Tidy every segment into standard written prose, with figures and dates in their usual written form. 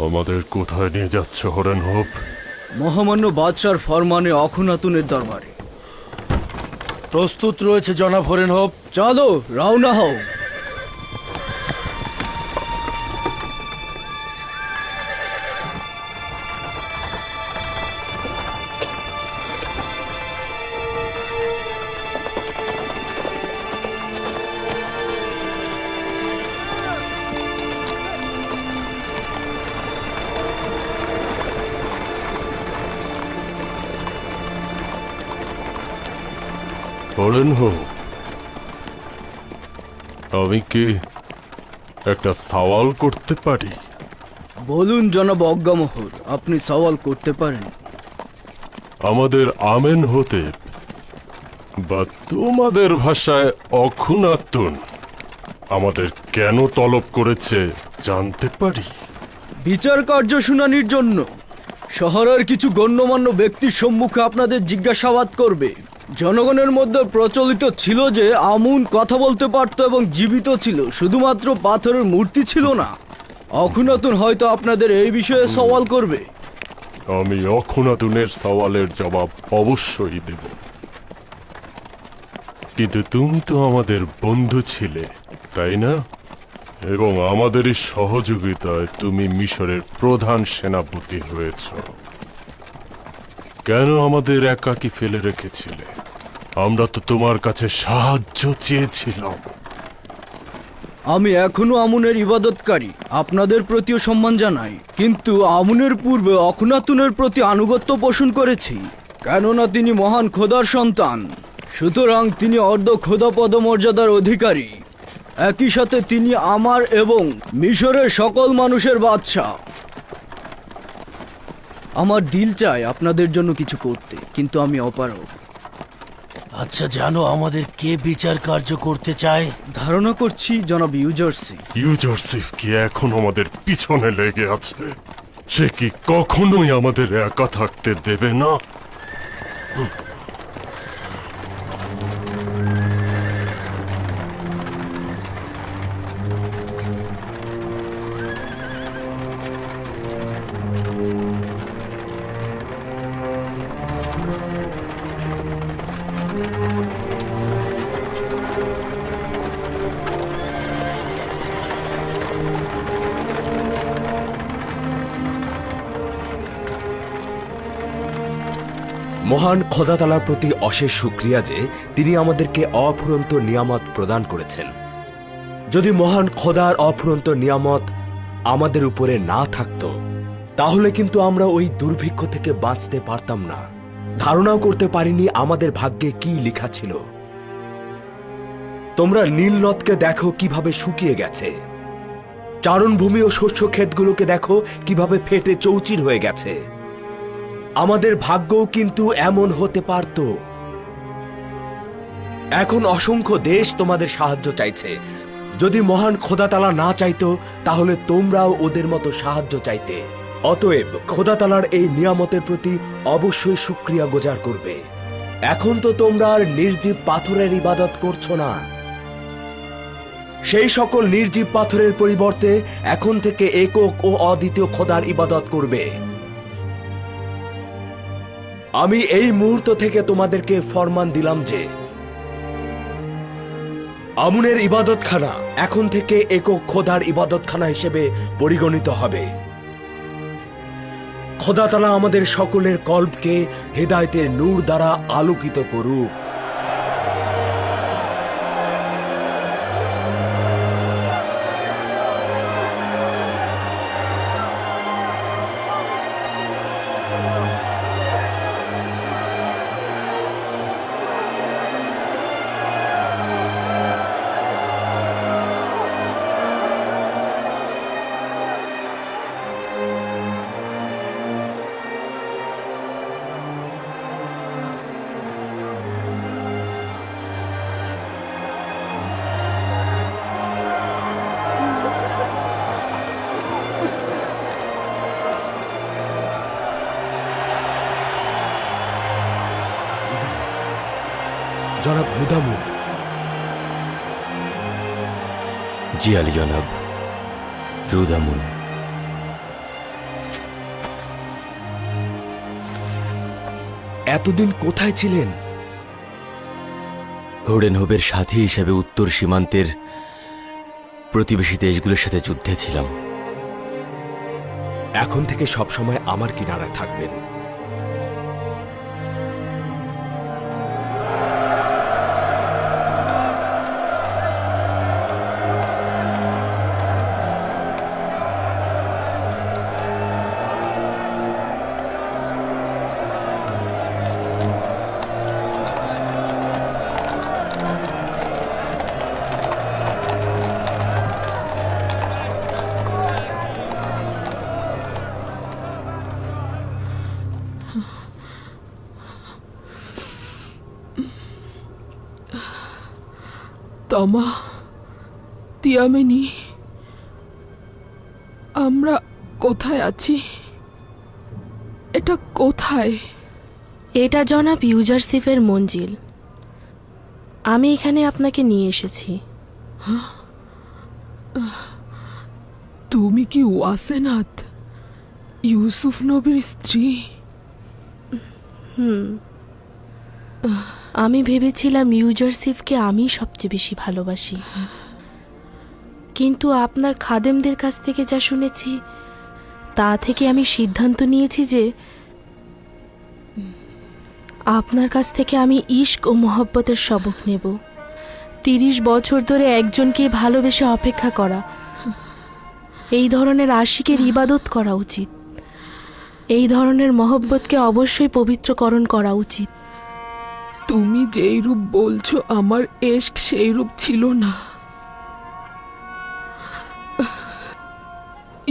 আমাদের কোথায় নিয়ে যাচ্ছ হরেন হোপ? মহামান্য বাদশার ফরমানে অখুনাতুনের দরবারে। প্রস্তুত রয়েছে জনাব হরেন হোপ। চলো রওনা হও। হরেন হোপ, আমি কি একটা সওয়াল করতে পারি? বলুন জনাব অজ্ঞামোহর, আপনি সওয়াল করতে পারেন। আমাদের আমেন হতে বা তোমাদের ভাষায় অখুনাতুন আমাদের কেন তলব করেছে জানতে পারি? বিচার কার্য শুনানির জন্য শহরের কিছু গণ্যমান্য ব্যক্তির সম্মুখে আপনাদের জিজ্ঞাসাবাদ করবে। জনগণের মধ্যে প্রচলিত ছিল যে আমুন কথা বলতে পারত এবং জীবিত ছিল, শুধুমাত্র পাথরের মূর্তি ছিল না। অখুনাতুন হয়তো আপনাদের এই বিষয়ে সওয়াল করবে। আমি অখুনাতুনের সওয়ালের জবাব অবশ্যই দেব, কিন্তু তুমি তো আমাদের বন্ধু ছিলে, তাই না? এবং আমাদের এই সহযোগিতায় তুমি মিশরের প্রধান সেনাপতি হয়েছ। কেন আমাদের একাকী ফেলে রেখেছিলে? আমরা তো তোমার কাছে সাহায্য চেয়েছিলাম। আমি এখনো আমুনের ইবাদতকারী, আপনাদের প্রতিও সম্মান জানাই, কিন্তু আমুনের পূর্বে অখুনাতুনের প্রতি আনুগত্য পোষণ করেছি, কেননা তিনি মহান খোদার সন্তান। সুতরাং তিনি অর্ধ খোদা পদমর্যাদার অধিকারী। একই সাথে তিনি আমার এবং মিশরের সকল মানুষের বাদশা। আমার দিল চায় আপনাদের জন্য কিছু করতে, কিন্তু আমি অপারগ। আচ্ছা, জানো আমাদের কে বিচার কার্য করতে চায়? ধারণা করছি জনাব ইউজারসিফ। ইউজারসিফ কি এখন আমাদের পিছনে লেগে আছে? সে কি কখনোই আমাদের একা থাকতে দেবে না? মহান খোদা তাআলার প্রতি অশেষ শুকরিয়া যে তিনি আমাদেরকে অফুরন্ত নিয়ামত প্রদান করেছেন। যদি মহান খোদার অফুরন্ত নিয়ামত আমাদের উপরে না থাকতো, তাহলে কিন্তু আমরা ওই দুর্ভিক্ষ থেকে বাঁচতে পারতাম না। ধারণাও করতে পারিনি আমাদের ভাগ্যে কি লেখা ছিল। তোমরা নীল নদকে দেখো কিভাবে শুকিয়ে গেছে, চারণভূমি ও শস্য ক্ষেতগুলোকে দেখো কিভাবে ফেটে চৌচির হয়ে গেছে। আমাদের ভাগ্যও কিন্তু এমন হতে পারত। এখন অসংখ্য দেশ তোমাদের সাহায্য চাইছে। যদি মহান খোদা তাআলা না চাইতো, তাহলে তোমরাও ওদের মতো সাহায্য চাইতে। অতএব খোদা তাআলার এই নিয়ামতের প্রতি অবশ্যই শুকরিয়া গোজার করবে। এখন তো তোমরা আর নির্জীব পাথরের ইবাদত করছো না। সেই সকল নির্জীব পাথরের পরিবর্তে এখন থেকে একক ও অদ্বিতীয় খোদার ইবাদত করবে। আমি এই মুহূর্ত থেকে তোমাদেরকে ফরমান দিলাম যে আমুনের ইবাদতখানা এখন থেকে একক খোদার ইবাদতখানা হিসেবে পরিগণিত হবে। খোদা তাআলা আমাদের সকলের কল্পকে হেদায়েতের নূর দ্বারা আলোকিত করুক। জনাব হুদামুন। জি আলী জনাব, রুদামুন। এতদিন কোথায় ছিলেন? হোডেনহোবের সাথী হিসেবে উত্তর সীমান্তের প্রতিবেশী দেশগুলোর সাথে যুদ্ধে ছিলাম। এখন থেকে সবসময় আমার কিনারায় থাকবেন। তমা, তিয়ামিনি, আমরা কোথায় আছি? এটা কোথায়? এটা জনাব ইউজারসিফের মঞ্জিল। আমি এখানে আপনাকে নিয়ে এসেছি। তুমি কি ওয়াসেনাত, ইউসুফ নবীর স্ত্রী? আমি ভেবেছিলাম ইউজারসিফকে আমি সবচেয়ে বেশি ভালোবাসি, কিন্তু আপনার খাদেমদের কাছ থেকে যা শুনেছি তা থেকে আমি সিদ্ধান্ত নিয়েছি যে আপনার কাছ থেকে আমি ইশক ও মোহব্বতের সবক নেব। 30 বছর ধরে একজনকে ভালোবেসে অপেক্ষা করা, এই ধরনের আশিকের ইবাদত করা উচিত। এই ধরনের মহব্বতকে অবশ্যই পবিত্রকরণ করা উচিত। তুমি যেই রূপ বলছো আমার এশক সেই রূপ ছিল না।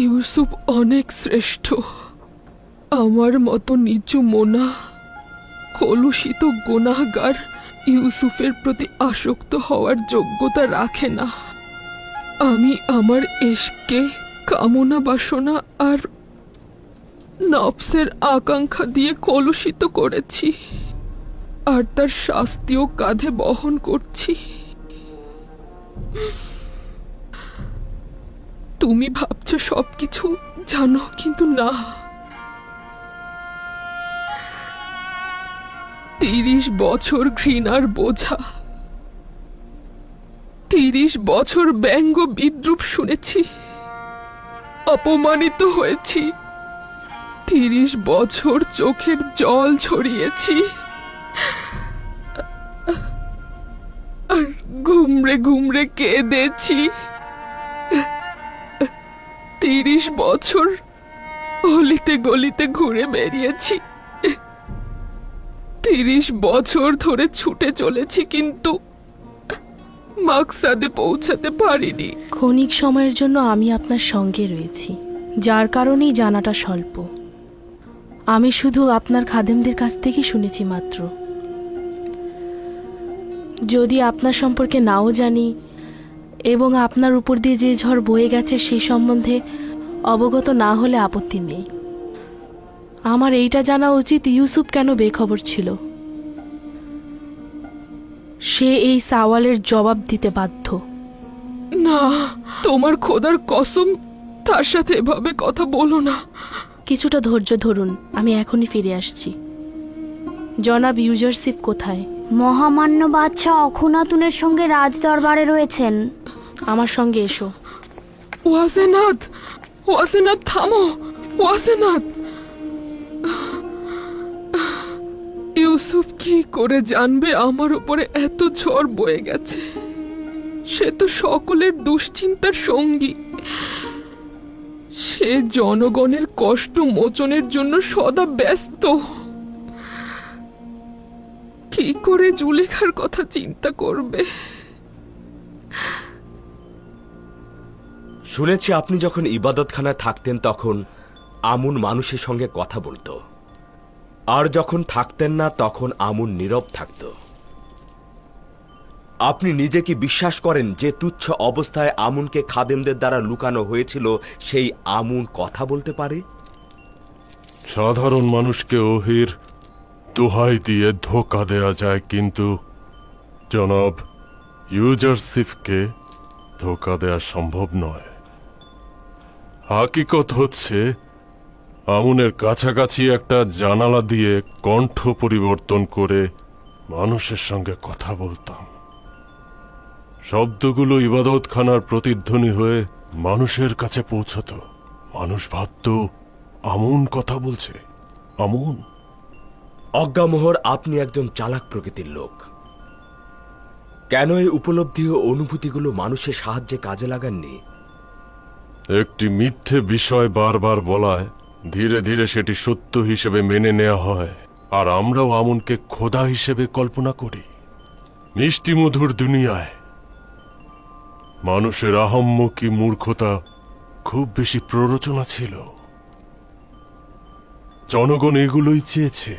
ইউসুফ অনেক শ্রেষ্ঠ। আমার মতো নিচু মোনা কলুষিত গুনাহগার ইউসুফের প্রতি আসক্ত হওয়ার যোগ্যতা রাখে না। আমি আমার এশককে কামনা বাসনা আর নফসের আকাঙ্ক্ষা দিয়ে কলুষিত করেছি, আর তার শাস্তিও কাঁধে বহন করছি। তুমি ভাবছো সবকিছু জানো, কিন্তু না। 30 বছর ঘৃণার বোঝা, 30 বছর ব্যঙ্গ বিদ্রুপ শুনেছি, অপমানিত হয়েছি, 30 বছর চোখের জল ঝরিয়েছি, আর ঘুমরে ঘুমরে কেঁদেছি। 30 বছর অলিতে গলিতে ঘুরে বেরিয়েছি, 30 বছর ধরে ছুটে চলেছি, কিন্তু মাকসাদে পৌঁছাতে পারিনি। ক্ষণিক সময়ের জন্য আমি আপনার সঙ্গে রয়েছি, যার কারণেই জানাটা স্বল্প। আমি শুধু আপনার খাদেমদের কাছ থেকেই শুনেছি মাত্র। যদি আপনার সম্পর্কে নাও জানি এবং আপনার উপর দিয়ে যে ঝড় বয়ে গেছে সেই সম্বন্ধে অবগত না হলে আপত্তি নেই। আমার এইটা জানা উচিত ইউসুফ কেন বেখবর ছিল। সে এই সওয়ালের জবাব দিতে বাধ্য। না, তোমার খোদার কসম, তার সাথে এভাবে কথা বলো না। কিছুটা ধৈর্য ধরুন, আমি এখনই ফিরে আসছি। জনাব ইউজারসিফ কোথায়? মহামান্য বাদশাহ অখুনাতুনের সঙ্গে রাজ দরবারে রয়েছেন। আমার সঙ্গে এসো। ওয়াসেনাত, ওয়াসেনাত, থামো। ওয়াসেনাত, ইউসুফ কি করে জানবে আমার উপরে এত ঝড় বয়ে গেছে? সে তো সকলের দুশ্চিন্তার সঙ্গী। সে জনগণের কষ্ট মোচনের জন্য সদা ব্যস্ত। কি করে জুলেখার কথা চিন্তা করবে? শুনেছি আপনি যখন ইবাদতখানায় থাকতেন তখন আমুন মানুষের সঙ্গে কথা বলতো, আর যখন থাকতেন না তখন আমুন নীরব থাকত। আপনি নিজে কি বিশ্বাস করেন যে তুচ্ছ অবস্থায় আমুনকে খাদেমদের দ্বারা লুকানো হয়েছিল সেই আমুন কথা বলতে পারে? সাধারণ মানুষকে ওহির দোহাই দিয়ে ধোঁকা দেয়া যায়, কিন্তু জনাব ইউজারসিফকে ধোকা দেওয়া সম্ভব নয়। হাকিকত হচ্ছে আমুনের কাছাকাছি একটা জানালা দিয়ে কণ্ঠ পরিবর্তন করে মানুষের সঙ্গে কথা বলতাম। শব্দগুলো ইবাদতখানার প্রতিধ্বনি হয়ে মানুষের কাছে পৌঁছত। মানুষ ভাবত আমুন কথা বলছে। আমুন। অজ্ঞামোহর, আপনি একজন চালাক প্রকৃতির লোক। কেন এই উপলব্ধি ও অনুভূতিগুলো মানুষের সাহায্যে কাজে লাগাননি? একটি মিথ্যে বিষয় বারবার বলায় ধীরে ধীরে সেটি সত্য হিসেবে মেনে নেওয়া হয়, আর আমরাও আমুনকে খোদা হিসেবে কল্পনা করি। মিষ্টি মধুর দুনিয়ায় মানুষের আহম্মকি মূর্খতা খুব বেশি প্ররোচনা ছিল। জনগণ এগুলোই চেয়েছে,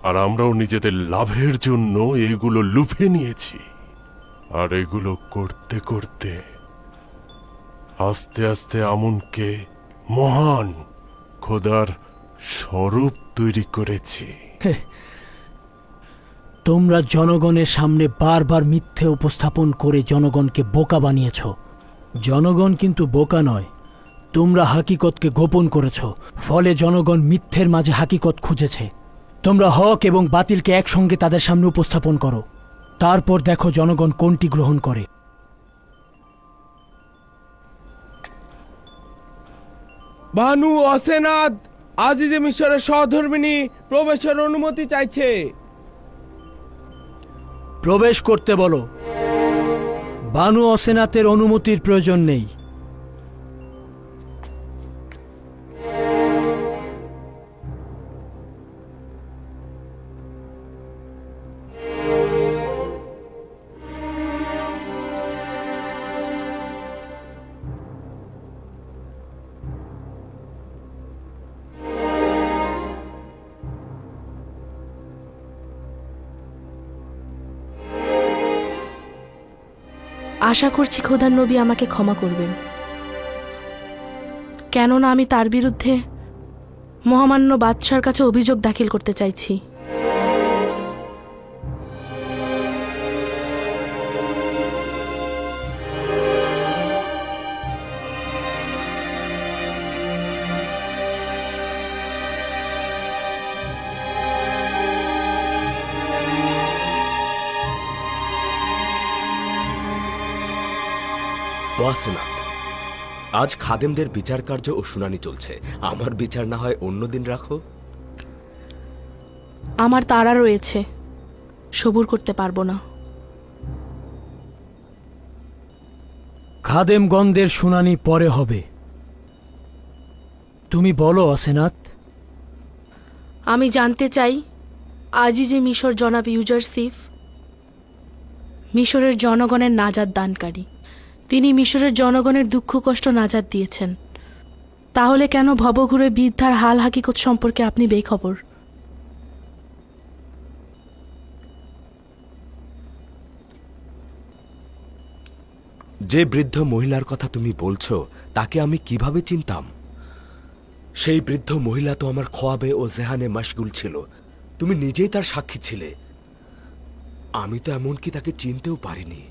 আর আমরাও নিজেদের লাভের জন্য এগুলো লুফে নিয়েছি। আর এগুলো করতে করতে আস্তে আস্তে আমুনকে মহান খোদার স্বরূপ তৈরি করেছি। তোমরা জনগণের সামনে বারবার মিথ্যে উপস্থাপন করে জনগণকে বোকা বানিয়েছ। জনগণ কিন্তু বোকা নয়, তোমরা হাকিকতকে গোপন করেছ, ফলে জনগণ মিথ্যের মাঝে হাকিকত খুঁজেছে। তোমরা হক এবং বাতিলকে একসঙ্গে তাদের সামনে উপস্থাপন করো, তারপর দেখো জনগণ কোনটি গ্রহণ করে। বানু অসেনাদ আজিজে মিশরের সহধর্মিনী প্রবেশের অনুমতি চাইছে। প্রবেশ করতে বলো। বানু অসেনাতের অনুমতির প্রয়োজন নেই। আশা করছি খোদার নবী আমাকে ক্ষমা করবেন, কেননা আমি তার বিরুদ্ধে মহামান্য বাদশার কাছে অভিযোগ দাখিল করতে চাইছি। ওয়াসেনাত, আজ খাদেমদের বিচার কার্য ও শুনানি চলছে। আমার বিচার না হয় অন্যদিন রাখো। আমার তাড়া রয়েছে, সবুর করতে পারবো না। খাদেমগণদের শুনানি পরে হবে। তুমি বলো অসেনাত। আমি জানতে চাই, আজই যে মিশর জনাব ইউজারসিফ মিশরের জনগণের নাজাত দানকারী, তিনি মিশরের জনগণের দুঃখ কষ্ট নাজাত দিয়েছেন, তাহলে কেন ভবঘুরে বৃদ্ধার হাল হাকিকত সম্পর্কে আপনি বেখবর? যে বৃদ্ধ মহিলার কথা তুমি বলছো তাকে আমি কিভাবে চিনতাম? সেই বৃদ্ধ মহিলা তো আমার খোয়াবে ও জেহানে মশগুল ছিল। তুমি নিজেই তার সাক্ষী ছিলে। আমি তো এমনকি তাকে চিনতেও পারিনি।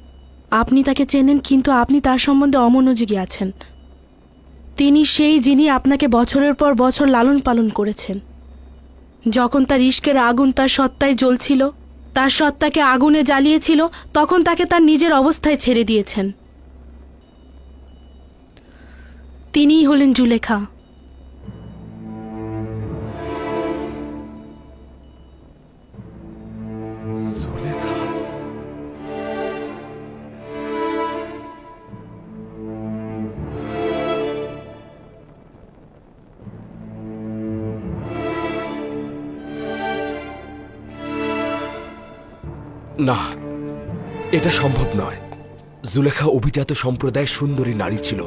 আপনি তাকে চেনেন, কিন্তু আপনি তার সম্বন্ধে অমনোযোগী আছেন। তিনি সেই যিনি আপনাকে বছরের পর বছর লালন পালন করেছেন। যখন তার ইশকের আগুন তার সত্তায় জ্বলছিল, তার সত্তাকে আগুনে জ্বালিয়েছিল, তখন তাকে তার নিজের অবস্থায় ছেড়ে দিয়েছেন। তিনিই হলেন জুলেখা। না, এটা সম্ভব নয়। জুলেখা অভিজাত সম্প্রদায়ের সুন্দরী নারী ছিল।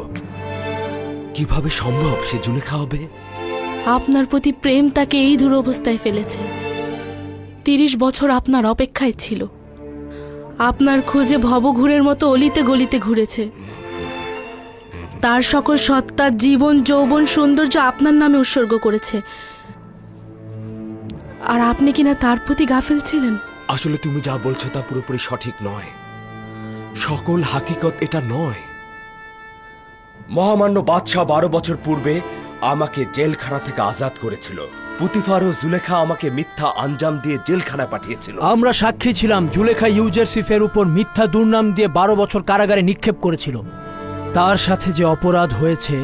কিভাবে সম্ভব সে জুলেখা হবে? আপনার প্রতি প্রেম তাকে এই দুরবস্থায় ফেলেছে। 30 বছর আপনার অপেক্ষায় ছিল, আপনার খোঁজে ভবঘুরের মতো অলিতে গলিতে ঘুরেছে। তার সকল সত্তার জীবন, যৌবন, সৌন্দর্য আপনার নামে উৎসর্গ করেছে, আর আপনি কিনা তার প্রতি গাফেল ছিলেন। আসলে তুমি যা বলছো তা পুরোপুরি সঠিক নয়। সকল হাকিকত এটা নয়। মহামান্য বাদশাহ 12 বছর পূর্বে আমাকে জেলখানা থেকে আজাদ করেছিল। পুতিফার ও জুলেখা আমাকে মিথ্যা আঞ্জাম দিয়ে জেলখানায় পাঠিয়েছিল। আমরা সাক্ষী ছিলাম। জুলেখা ইউজারসিফের উপর মিথ্যা দুর্নাম দিয়ে 12 বছর কারাগারে নিক্ষেপ করেছিল। তার সাথে যে অপরাধ হয়েছে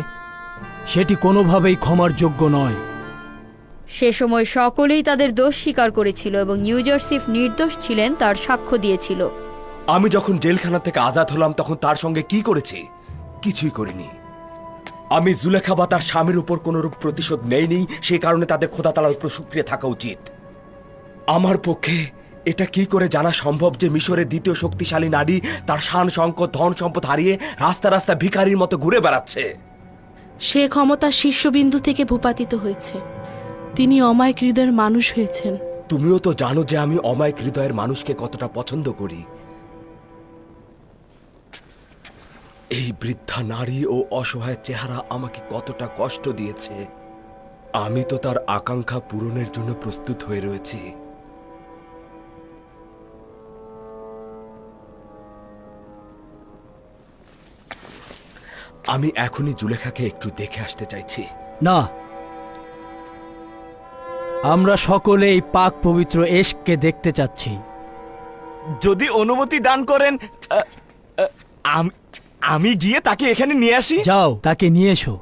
সেটি কোনোভাবেই ক্ষমার যোগ্য নয়। সে সময় সকলেই তাদের দোষ স্বীকার করেছিল এবং ইউজারসিফ নির্দোষ ছিলেন তার সাক্ষ্য দিয়েছিল। আমি যখন জেলখানা থেকে আজাদ হলাম তখন তার সঙ্গে কি করেছি? কিছুই করিনি। আমি জুলেখা বা তার স্বামীর উপর কোনরূপ প্রতিশোধ নেইনি, সেই কারণে তাদের খোদা তাআলার উপর শুকরিয়া থাকা উচিত। আমার পক্ষে এটা কি করে জানা সম্ভব যে মিশরের দ্বিতীয় শক্তিশালী নারী তার শান শঙ্কর ধন সম্পদ হারিয়ে রাস্তা রাস্তা ভিখারির মতো ঘুরে বেড়াচ্ছে? সে ক্ষমতা শীর্ষবিন্দু থেকে ভূপাতিত হয়েছে। তিনি অমায়িক হৃদয়ের মানুষ হয়েছেন। তুমিও তো জানো যে আমি অমায়িক হৃদয়ের মানুষকে কতটা পছন্দ করি। এই বৃদ্ধা নারী ও অসহায় চেহারা আমাকে কতটা কষ্ট দিয়েছে। আমি তো তার আকাঙ্ক্ষা পূরণের জন্য প্রস্তুত হয়ে রয়েছি। আমি এখনই জুলেখাকে একটু দেখে আসতে চাইছি। না, আমরা সকলে এই পাক পবিত্র এশকে দেখতে চাচ্ছি। যদি অনুমতি দান করেন আমি গিয়ে তাকে এখানে নিয়ে আসি। যাও, তাকে নিয়ে এসো।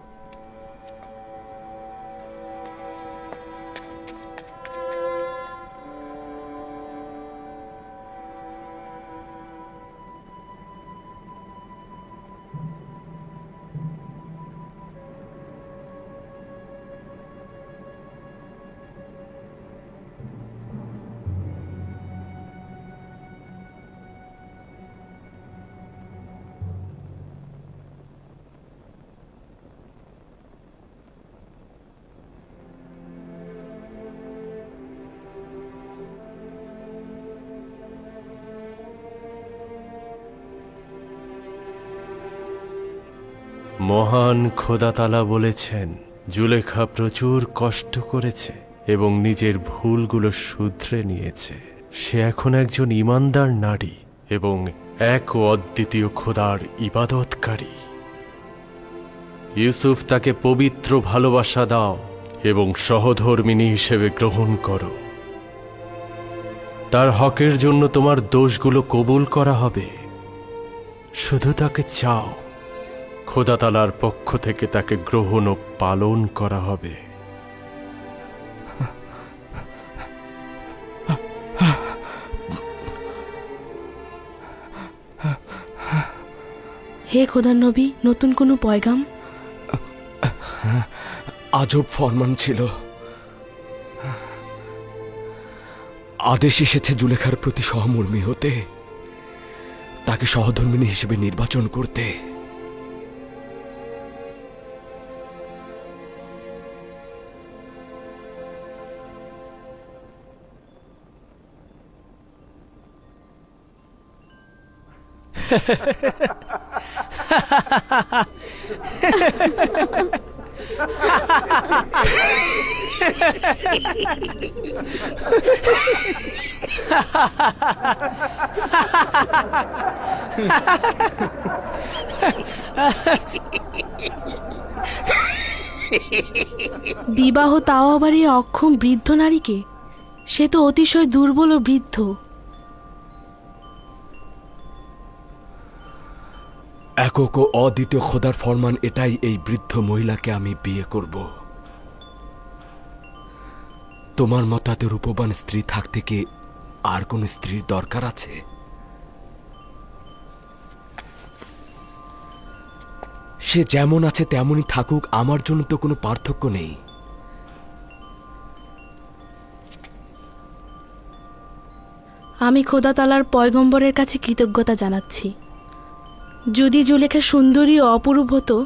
মহান খোদা তাআলা বলেছেন, জুলেখা প্রচুর কষ্ট করেছে এবং নিজের ভুলগুলো শুধরে নিয়েছে। সে এখন একজন ঈমানদার নারী এবং এক ও অদ্বিতীয় খোদার ইবাদতকারী। ইউসুফ তাকে পবিত্র ভালোবাসা দাও এবং সহধর্মিণী হিসেবে গ্রহণ করো। তার হকের জন্য তোমার দোষগুলো কবুল করা হবে। শুধু তাকে চাও, খোদা তাআলার পক্ষ থেকে তাকে গ্রহণ ও পালন করা হবে। হে খোদার নবী, নতুন কোনো পয়গাম? আজব ফরমান ছিল। আদেশ এসেছে জুলেখার প্রতি সহমর্মী হতে, তাকে সহধর্মিণী হিসেবে নির্বাচন করতে। বিবাহ, তাও আবার এই অক্ষম বৃদ্ধ নারীকে? সে তো অতিশয় দুর্বল ও বৃদ্ধ। একক ও অদ্বিতীয় খোদার ফরমান এটাই, এই বৃদ্ধ মহিলাকে আমি বিয়ে করব। তোমার মতাতে রূপবান স্ত্রী থাকতে কি আর কোন স্ত্রীর দরকার আছে? সে যেমন আছে তেমনই থাকুক, আমার জন্য তো কোনো পার্থক্য নেই। আমি খোদা তাআলার পয়গম্বরের কাছে কৃতজ্ঞতা জানাচ্ছি। যদি জুলেখা সুন্দরী ও অপরূপ হতো,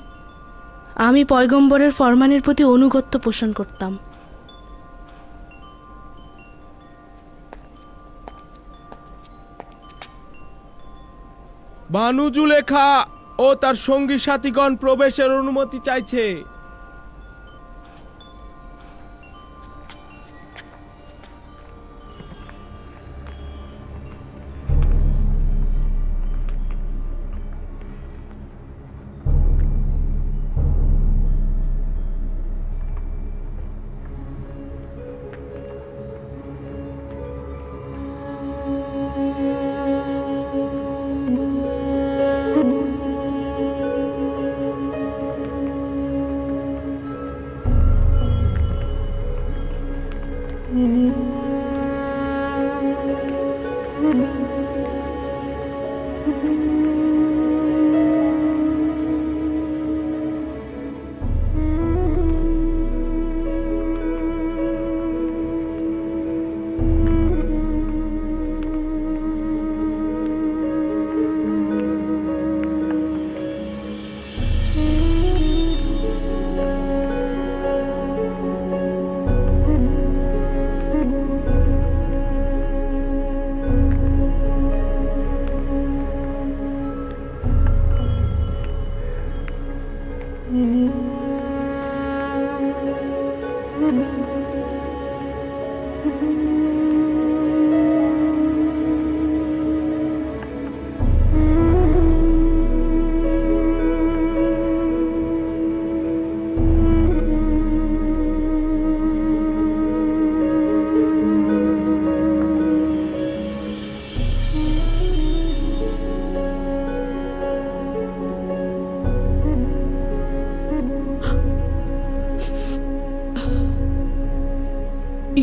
আমি পয়গম্বরের ফরমানের প্রতি অনুগত্য পোষণ করতাম। বানু জুলেখা ও তার সঙ্গী সাথীগণ প্রবেশের অনুমতি চাইছে।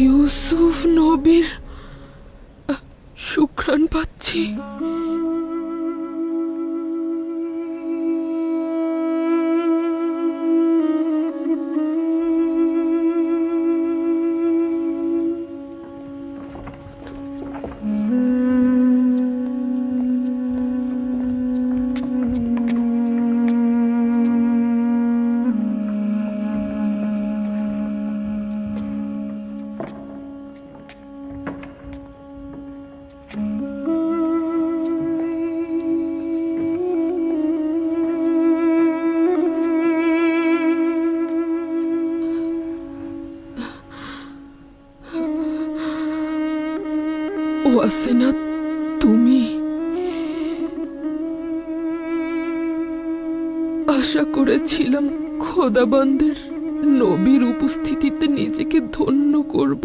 ইউসুফ নবীর সুঘ্রাণ পাচ্ছি। ওয়াসেনা, তুমি? আশা করেছিলাম খোদাবন্দের নবীর উপস্থিতিতে নিজেকে ধন্য করব।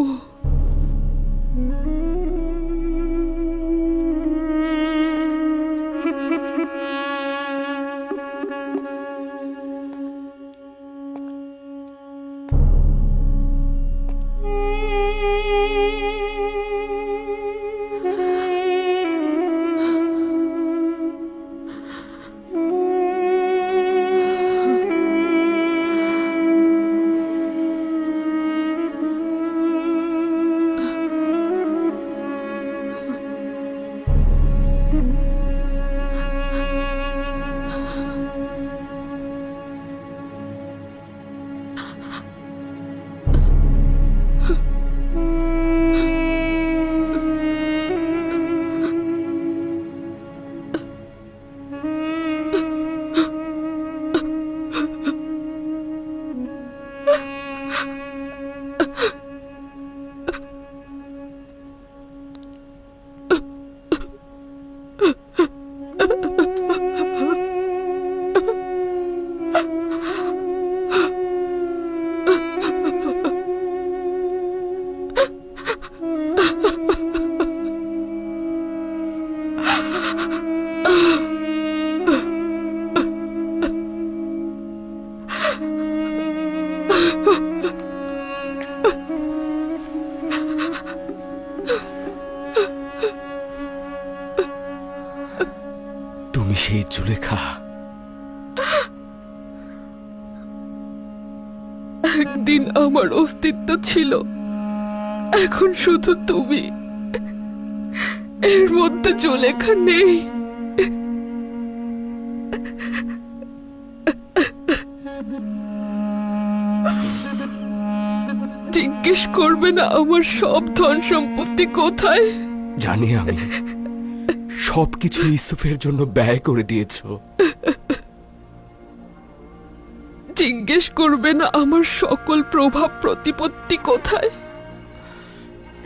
তুমি সেই জুলেখা। একদিন আমার অস্তিত্ব ছিল, এখন শুধু তুমি। এর মধ্যে জুলেখা নেই। জিজ্ঞেস করবে না আমার সব ধন সম্পত্তি কোথায়? জানি আমি, সবকিছু ইউসুফের জন্য ব্যয় করে দিয়েছো। জিজ্ঞেস করবে না আমার সকল প্রভাব প্রতিপত্তি কোথায়?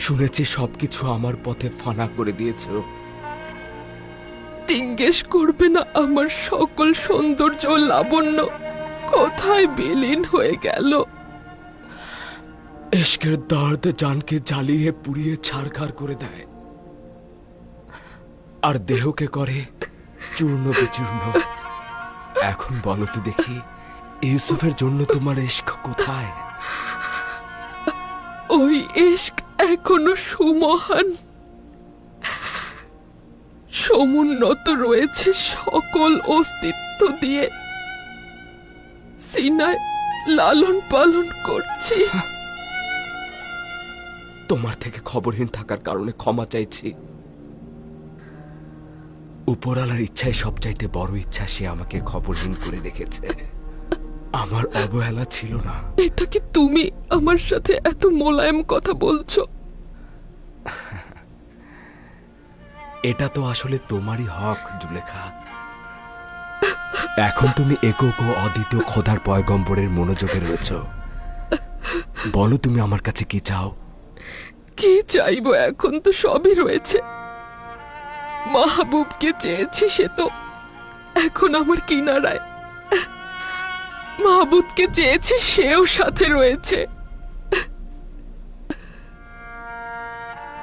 শুনেছি সবকিছু আমার পথে ফানা করে দিয়েছো। জিজ্ঞেস করবে না আমার সকল সৌন্দর্য ও লাবণ্য কোথায় বিলীন হয়ে গেল? ইশকের দর্দ জানকে জ্বালিয়ে পুড়িয়ে ছারখার করে দেয়, আর দেহকে করে চূর্ণ বিচূর্ণ। এখন বলো তো দেখি, ইউসুফের জন্য তোমার ইশক কোথায়? ওই ইশক এখনো সুমহান, সমুন্নত রয়েছে সকল অস্তিত্ব দিয়ে সিনায় লালন পালন করছি। তোমার থেকে খবরহীন থাকার কারণে ক্ষমা চাইছি। উপরওয়ালার ইচ্ছায় সবচাইতে বড় ইচ্ছা, সে আমাকে খবরহীন করে রেখেছে। আমার অবহেলা ছিল না। এটা কি তুমি আমার সাথে এত মোলায়েম কথা বলছো? এটা তো আসলে তোমারই হক জুলেখা। এখন তুমি একক ও অদ্বিতীয় খোদার পয়গম্বরের মনোযোগে রয়েছ। বলো তুমি আমার কাছে কি চাও? কি চাইবো? এখন তো সবই রয়েছে। মাহবুবকে চেয়েছি, সে তো এখন আমার কিনারায়। মাহবুবকে চেয়েছি, সেও সাথে রয়েছে।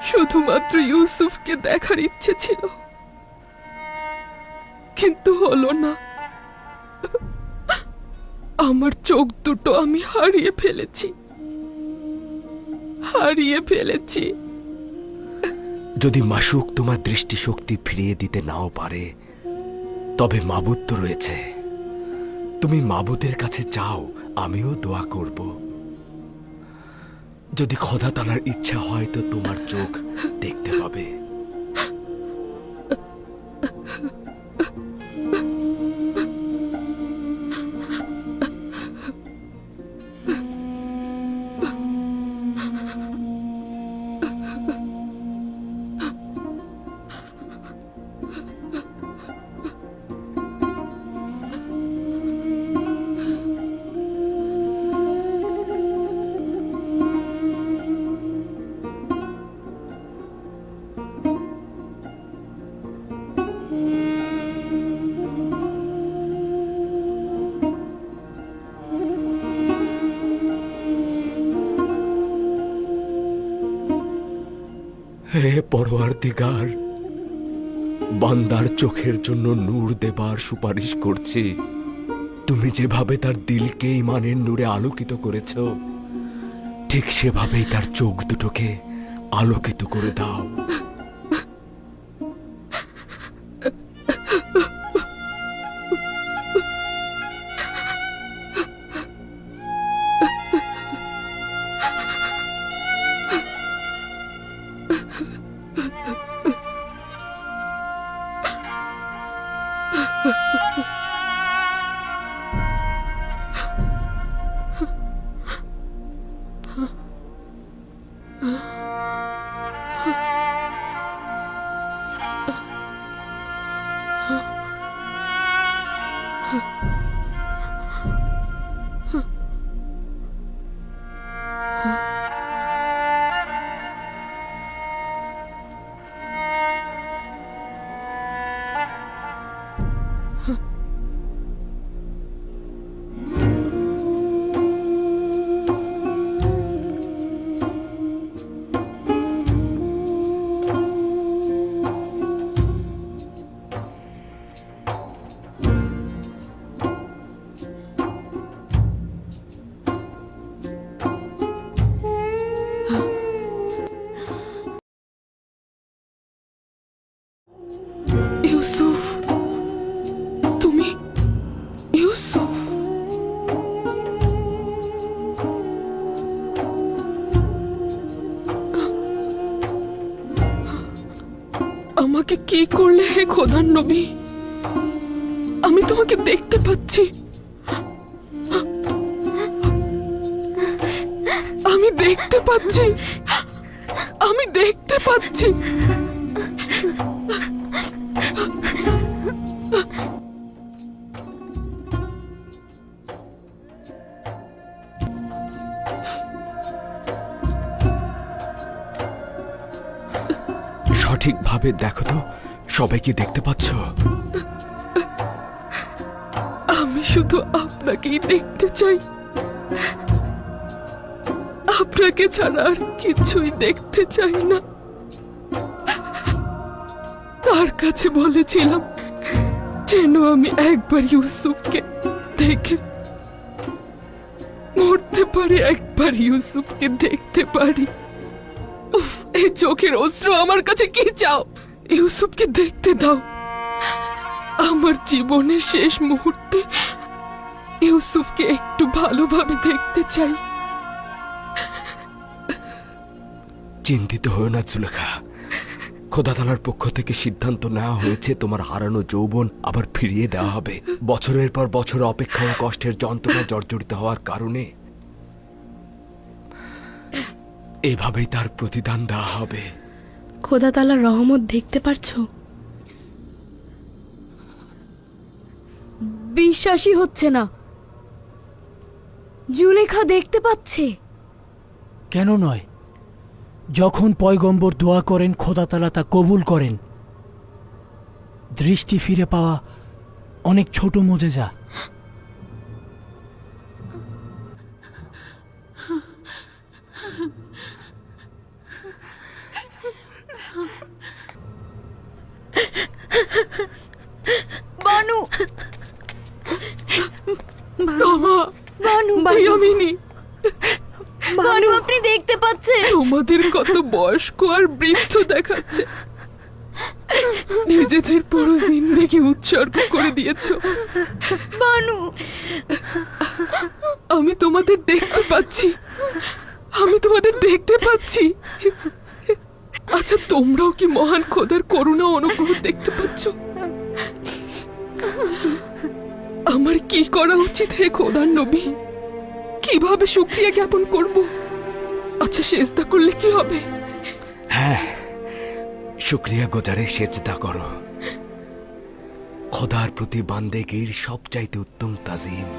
শুধুমাত্র ইউসুফকে দেখার ইচ্ছে ছিল, কিন্তু হলো না। আমার চোখ দুটো আমি হারিয়ে ফেলেছি। যদি মাসুক তোমার দৃষ্টিশক্তি ফিরিয়ে দিতে নাও পারে, তবে মাবুদ তো রয়েছে। তুমি মাবুদের কাছে চাও, আমিও দোয়া করব। যদি খোদা তাআলার ইচ্ছা হয় তো তোমার চোখ দেখতে পাবে। হে পরওয়ারদিগার, বান্দার চোখের জন্য নূর দেবার সুপারিশ করছি। তুমি যেভাবে তার দিলকে ঈমানের নূরে আলোকিত করেছ, ঠিক সেভাবেই তার চোখ দুটোকে আলোকিত করে দাও। ইউসুফ, তুমি ইউসুফ? আমাকে কি করলে হে খোদার নবী? আমি তোমাকে দেখতে পাচ্ছি, আমি দেখতে পাচ্ছি। সঠিকভাবে দেখো তো, সবাই কি দেখতে পাচ্ছ? আমি শুধু আপনাকেই দেখতে চাই। আপনাকে ছাড়া আর কিছুই দেখতে চাই না। তার কাছে বলেছিলাম যেন আমি একবার ইউসুফকে দেখে মরতে পারি, একবার ইউসুফকে দেখতে পারি। উফ, এই চোখের অশ্রু আমার কাছে কি চাও? ইউসুফকে দেখতে দাও। আমার জীবনের শেষ মুহূর্তে ইউসুফকে একটু ভালোভাবে দেখতে চাই। চিন্তিত হও না জুলেখা, খোদা তাআলার পক্ষ থেকে সিদ্ধান্ত নেওয়া হয়েছে তোমার হারানো যৌবন আবার ফিরিয়ে দেওয়া হবে। বছরের পর বছর অপেক্ষা ও কষ্টের যন্ত্রণা জর্জরিত হওয়ার কারণে এভাবেই তার প্রতিদান দেওয়া হবে। খোদা তাআলার রহমত দেখতে পারছো? বিশ্বাসই হচ্ছে না, জুলেখা দেখতে পাচ্ছে। কেন নয়? যখন পয়গম্বর দোয়া করেন খোদা তাআলা তা কবুল করেন। দৃষ্টি ফিরে পাওয়া অনেক ছোট মোজেজা। বানু, বাবা, বানু, ইয়ামিনী, বানু আপনি দেখতে পাচ্ছেন? তোমাদের কত বয়স্ক আর বৃদ্ধ দেখাচ্ছে। নিজেদের পুরো জিন্দেগি উৎসর্গ করে দিয়েছো। বানু, আমি তোমাদের দেখতে পাচ্ছি, আমি তোমাদের দেখতে পাচ্ছি। আচ্ছা, তোমরাও কি মহান খোদার করুণা ও অনুগ্রহ দেখতে পাচ্ছ? আমার কি করা উচিত হে খোদার নবী? কিভাবে শুকরিয়া জ্ঞাপন করব? আচ্ছা, সেজদা করলে কি হবে? হ্যাঁ, শুকরিয়া গোজারে সেজদা করো। খোদার প্রতি বান্দেগীর সবচাইতে উত্তম তাজিম।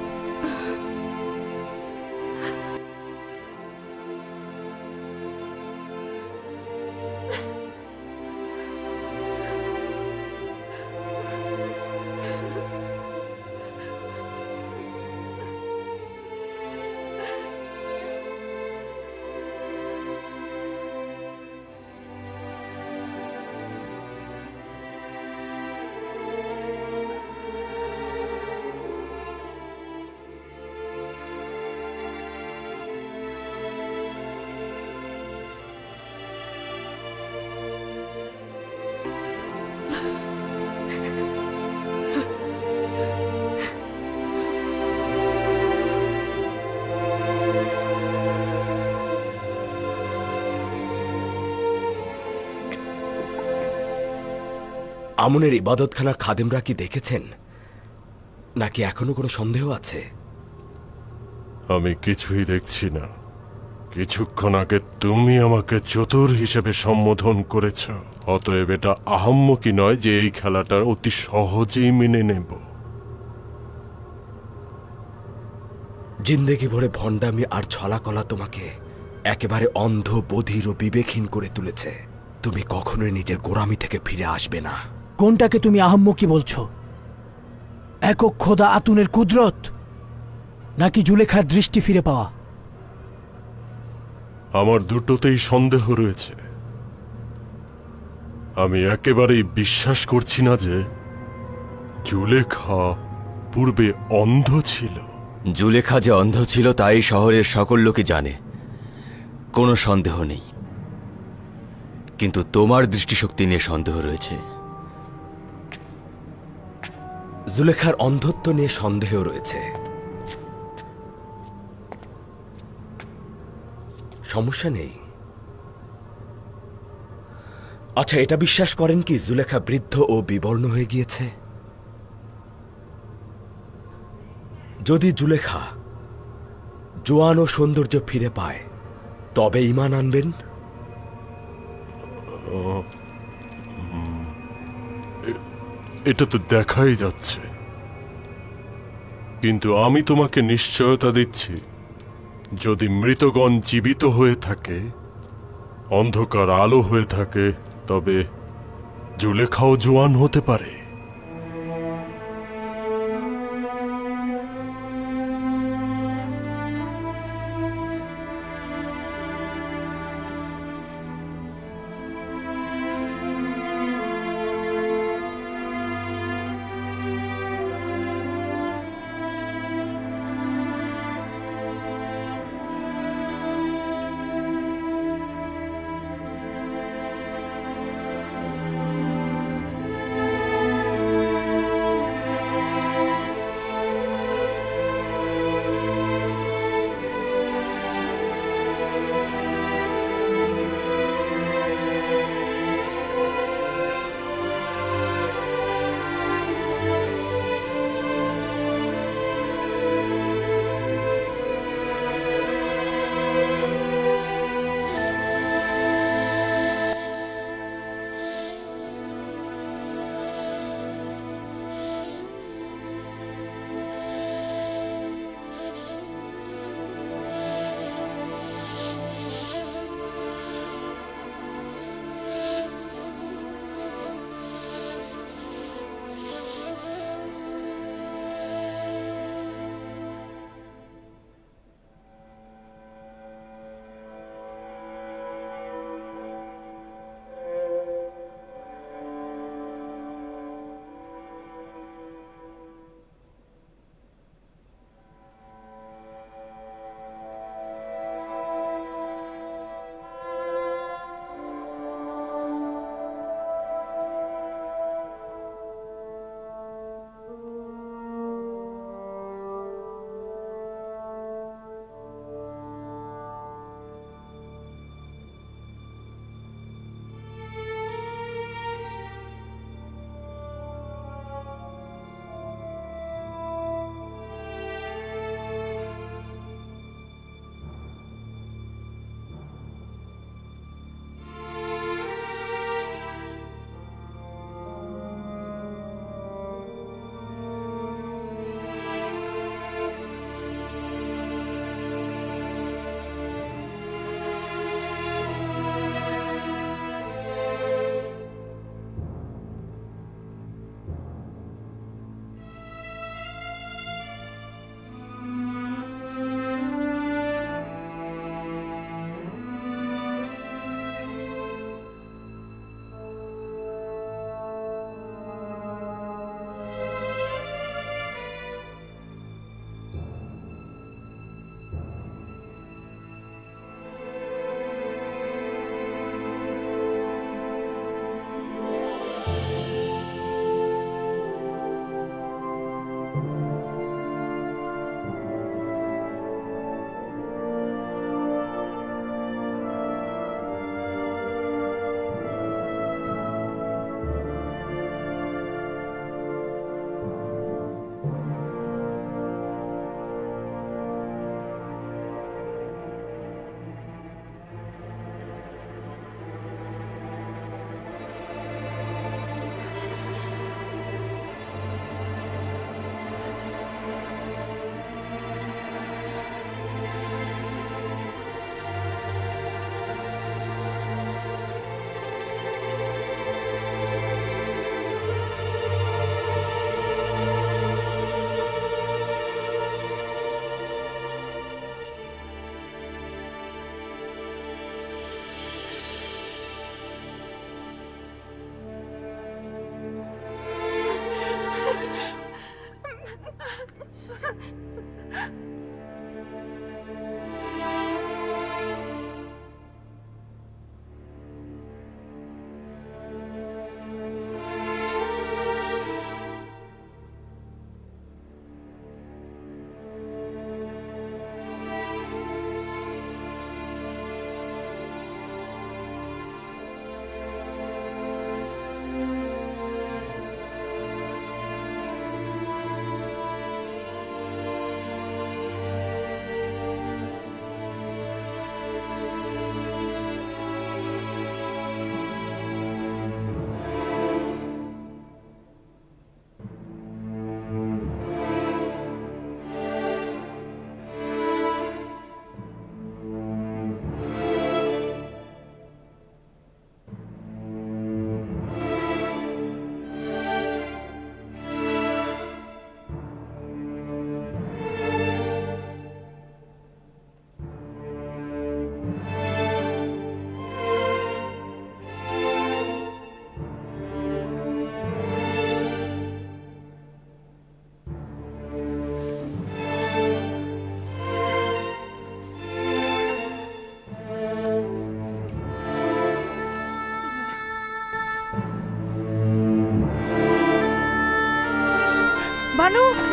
আমনের ইবাদতখানার খাদেমরা কি দেখেছেন, নাকি এখনো কোনো সন্দেহ আছে? আমি কিছুই দেখছি না। কিছুক্ষণ আগে তুমি আমাকে চতুর হিসেবে সম্বোধন করেছ। অতএব এটা আহাম্মকি নয় যে এই খেলাটা অতি সহজেই মেনে নেব। জিন্দেগি ভরে ভণ্ডামি আর ছলাকলা তোমাকে একেবারে অন্ধ, বধির ও বিবেকহীন করে তুলেছে। তুমি কখনোই নিজের গোড়ামি থেকে ফিরে আসবে না। কোনটাকে তুমি আহাম্মকি বলছো? একক খোদা আতুনের কুদরত, নাকি জুলেখার দৃষ্টি ফিরে পাওয়া? আমার দুটোতেই সন্দেহ রয়েছে। আমি একেবারেই বিশ্বাস করছি না যে জুলেখা পূর্বে অন্ধ ছিল। জুলেখা যে অন্ধ ছিল তাই শহরের সকল লোকই জানে, কোনো সন্দেহ নেই। কিন্তু তোমার দৃষ্টিশক্তি নিয়ে সন্দেহ রয়েছে। জুলেখার অন্ধত্ব নিয়ে সন্দেহ রয়েছে। সমস্যা নেই। আচ্ছা, এটা বিশ্বাস করেন কি জুলেখা বৃদ্ধ ও বিবর্ণ হয়ে গিয়েছে? যদি জুলেখা জোয়ান ও সৌন্দর্য ফিরে পায় তবে ঈমান আনবেন? এটা তো দেখাই যাচ্ছে। কিন্তু আমি তোমাকে নিশ্চয়তা দিচ্ছি, যদি মৃতগণ জীবিত হয়ে থাকে, অন্ধকার আলো হয়ে থাকে, তবে জুলেখাও জোয়ান হতে পারে।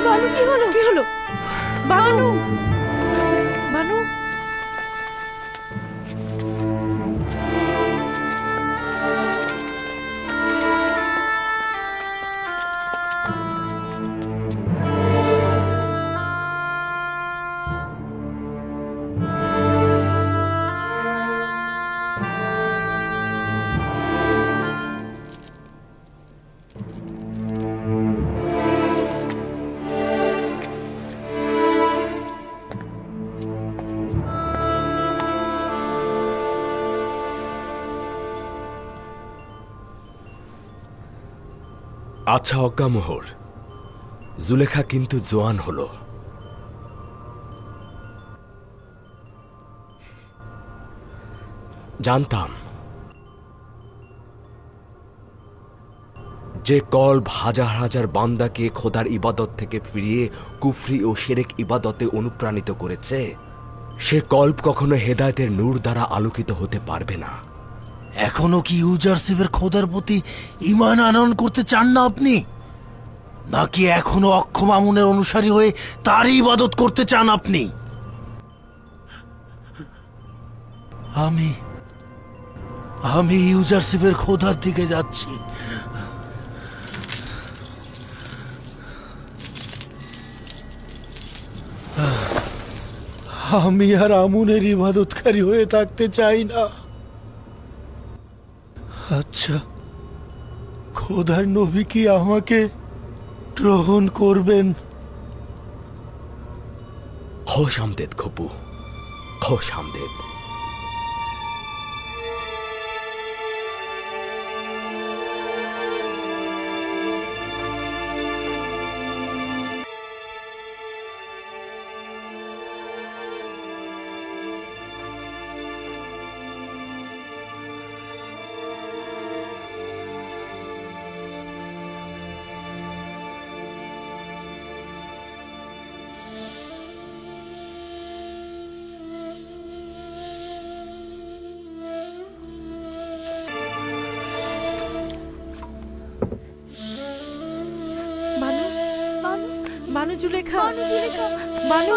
বানু কি হলো? কি হলো? বানু, বানু, আচ্ছা অজ্ঞামোহর, জুলেখা কিন্তু জোয়ান হলো। জানতাম যে কল্ব হাজার হাজার বান্দাকে খোদার ইবাদত থেকে ফিরিয়ে কুফরি ও শিরক ইবাদতে অনুপ্রাণিত করেছে, সে কল্ব কখনো হেদায়েতের নূর দ্বারা আলোকিত হতে পারবে না। এখনো কি ইউজারশিপের খোদার প্রতি ঈমান আনয়ন করতে চান না আপনি? নাকি এখনো অক্ষম আমুনের অনুসারী হয়ে তারই ইবাদত করতে চান আপনি? আমি ইউজারশিপের খোদার দিকে যাচ্ছি। আমি আর আমুনের ইবাদতকারী হয়ে থাকতে চাই না। আচ্ছা, খোদার নবী কি আমাকে গ্রহণ করবেন? খোশ আমদেদ খপু, খোশ আমদেদ। বানু, বানু, জুলেখা, বানু,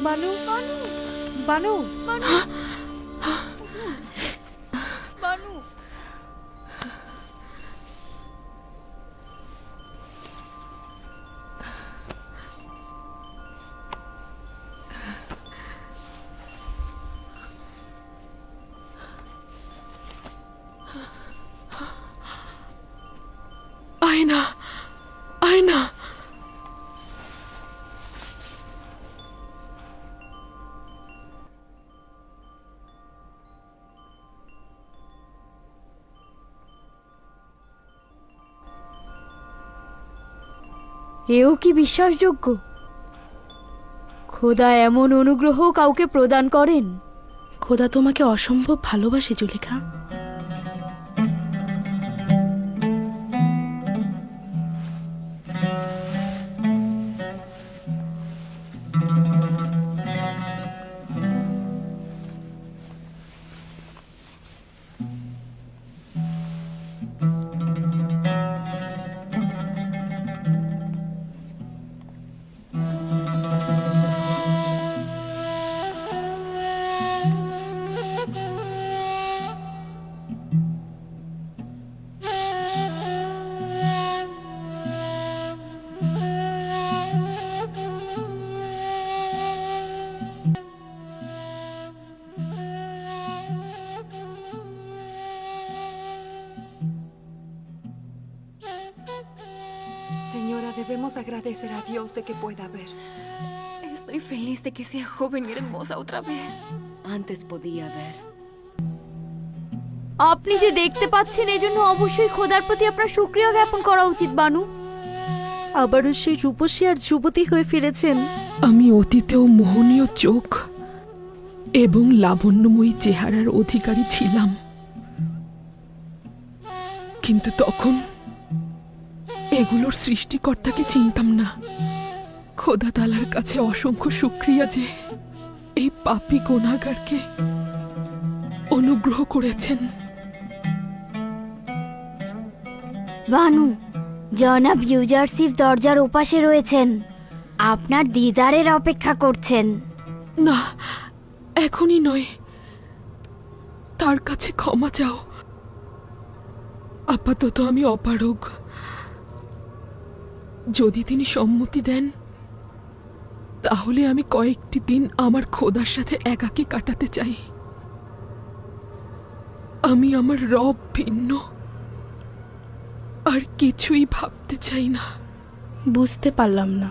বানু, বানু, বানু, আয়না, আয়না। এও কি বিশ্বাসযোগ্য? খোদা এমন অনুগ্রহ কাউকে প্রদান করেন? খোদা তোমাকে অসম্ভব ভালোবাসে Zulekha. Señora, debemos agradecer a Dios de que pueda ver. Estoy feliz de que sea joven y hermosa otra vez. Antes podía ver. আপনি যে দেখতে পাচ্ছেন এজন্য অবশ্যই খোদার প্রতি আপনার শুকরিয়া জ্ঞাপন করা উচিত বানু। আবারও সেই রূপসী আর যুবতী হয়ে ফিরেছেন। আমি অতীতেও মোহনীয় চোখ এবং লাবণ্যময়ী চেহারার অধিকারী ছিলাম, কিন্তু তখন এগুলোর সৃষ্টিকর্তাকে চিনতাম না। খোদা তাআলার কাছে অসংখ্য শুকরিয়া যে এই পাপী গুনাহগারকে অনুগ্রহ করেছেন। বানু, জনাব ইউজারশিপ দরজার ওপাশে রয়েছেন, আপনার দিদারের অপেক্ষা করছেন। না, এখনই নয়, তার কাছে ক্ষমা চাও। আপাতত আমি অপারগ। যদি তিনি সম্মতি দেন তাহলে আমি কয়েকটি দিন আমার খোদার সাথে একাকী কাটাতে চাই। আমি আমার রব ভিন্ন, আর কিছুই ভাবতে চাই না। বুঝতে পারলাম না,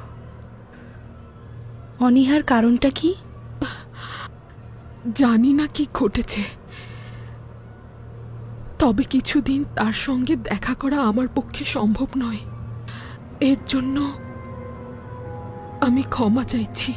অনীহার কারণটা কি? জানি না কি ঘটেছে, তবে কিছুদিন তার সঙ্গে দেখা করা আমার পক্ষে সম্ভব নয়। এর জন্য আমি ক্ষমা চাইছি।